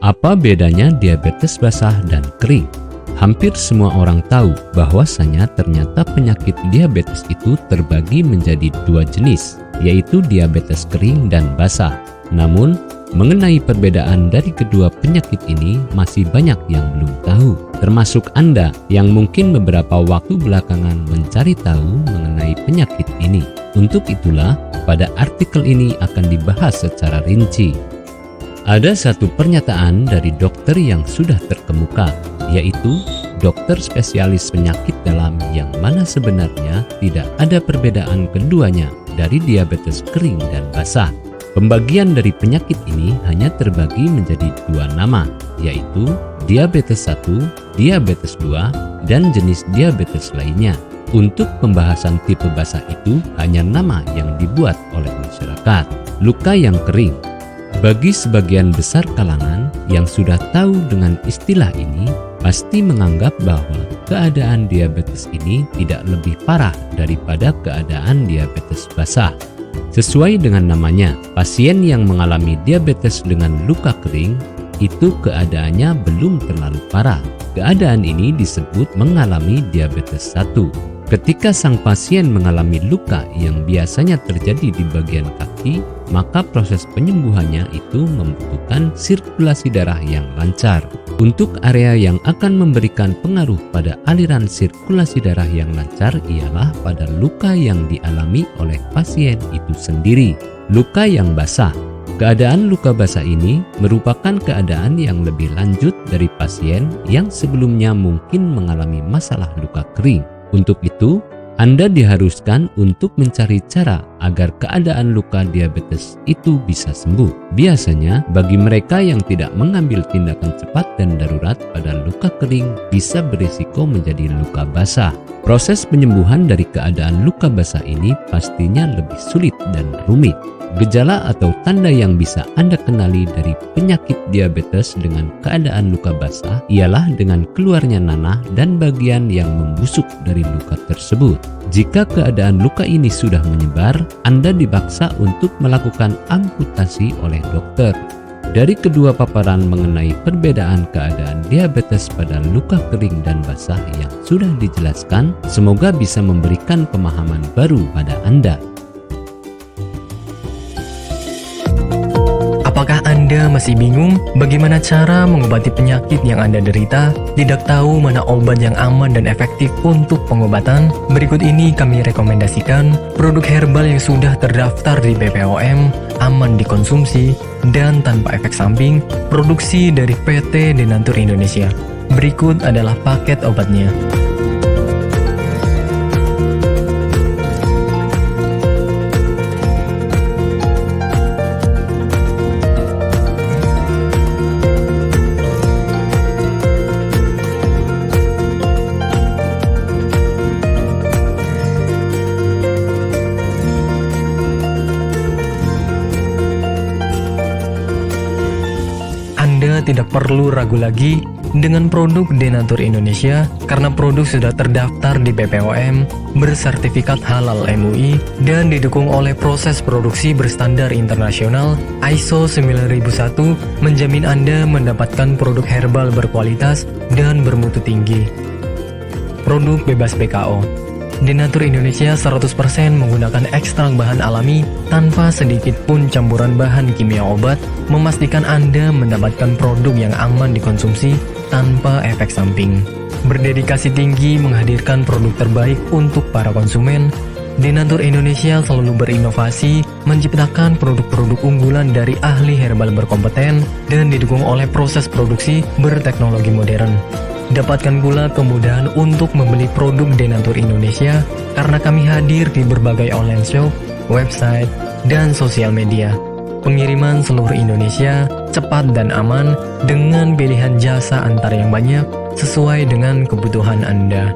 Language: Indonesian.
Apa bedanya diabetes basah dan kering? Hampir semua orang tahu bahwasanya ternyata penyakit diabetes itu terbagi menjadi dua jenis, yaitu diabetes kering dan basah. Namun, mengenai perbedaan dari kedua penyakit ini masih banyak yang belum tahu, termasuk Anda yang mungkin beberapa waktu belakangan mencari tahu mengenai penyakit ini. Untuk itulah, pada artikel ini akan dibahas secara rinci. Ada satu pernyataan dari dokter yang sudah terkemuka, yaitu dokter spesialis penyakit dalam yang mana sebenarnya tidak ada perbedaan keduanya dari diabetes kering dan basah. Pembagian dari penyakit ini hanya terbagi menjadi dua nama, yaitu diabetes 1, diabetes 2, dan jenis diabetes lainnya. Untuk pembahasan tipe basah itu hanya nama yang dibuat oleh masyarakat. Luka yang kering. Bagi sebagian besar kalangan yang sudah tahu dengan istilah ini, pasti menganggap bahwa keadaan diabetes ini tidak lebih parah daripada keadaan diabetes basah. Sesuai dengan namanya, pasien yang mengalami diabetes dengan luka kering itu keadaannya belum terlalu parah. Keadaan ini disebut mengalami diabetes 1. Ketika sang pasien mengalami luka yang biasanya terjadi di bagian kaki, maka proses penyembuhannya itu membutuhkan sirkulasi darah yang lancar. Untuk area yang akan memberikan pengaruh pada aliran sirkulasi darah yang lancar ialah pada luka yang dialami oleh pasien itu sendiri. Luka yang basah. Keadaan luka basah ini merupakan keadaan yang lebih lanjut dari pasien yang sebelumnya mungkin mengalami masalah luka kering. Untuk itu, Anda diharuskan untuk mencari cara agar keadaan luka diabetes itu bisa sembuh. Biasanya, bagi mereka yang tidak mengambil tindakan cepat dan darurat pada luka kering bisa berisiko menjadi luka basah. Proses penyembuhan dari keadaan luka basah ini pastinya lebih sulit dan rumit. Gejala atau tanda yang bisa Anda kenali dari penyakit diabetes dengan keadaan luka basah ialah dengan keluarnya nanah dan bagian yang membusuk dari luka tersebut. Jika keadaan luka ini sudah menyebar, Anda dipaksa untuk melakukan amputasi oleh dokter. Dari kedua paparan mengenai perbedaan keadaan diabetes pada luka kering dan basah yang sudah dijelaskan, semoga bisa memberikan pemahaman baru pada Anda. Apakah Anda masih bingung bagaimana cara mengobati penyakit yang Anda derita? Tidak tahu mana obat yang aman dan efektif untuk pengobatan? Berikut ini kami rekomendasikan produk herbal yang sudah terdaftar di BPOM, aman dikonsumsi, dan tanpa efek samping, produksi dari PT Denatur Indonesia. Berikut adalah paket obatnya. Anda tidak perlu ragu lagi dengan produk Denatur Indonesia karena produk sudah terdaftar di BPOM, bersertifikat halal MUI, dan didukung oleh proses produksi berstandar internasional ISO 9001, menjamin Anda mendapatkan produk herbal berkualitas dan bermutu tinggi. Produk bebas BKO. Denatur Indonesia 100% menggunakan ekstrak bahan alami tanpa sedikit pun campuran bahan kimia obat, memastikan Anda mendapatkan produk yang aman dikonsumsi tanpa efek samping. Berdedikasi tinggi menghadirkan produk terbaik untuk para konsumen, Denatur Indonesia selalu berinovasi, menciptakan produk-produk unggulan dari ahli herbal berkompeten dan didukung oleh proses produksi berteknologi modern. Dapatkan pula kemudahan untuk membeli produk Denatur Indonesia karena kami hadir di berbagai online shop, website, dan sosial media. Pengiriman seluruh Indonesia cepat dan aman dengan pilihan jasa antar yang banyak sesuai dengan kebutuhan Anda.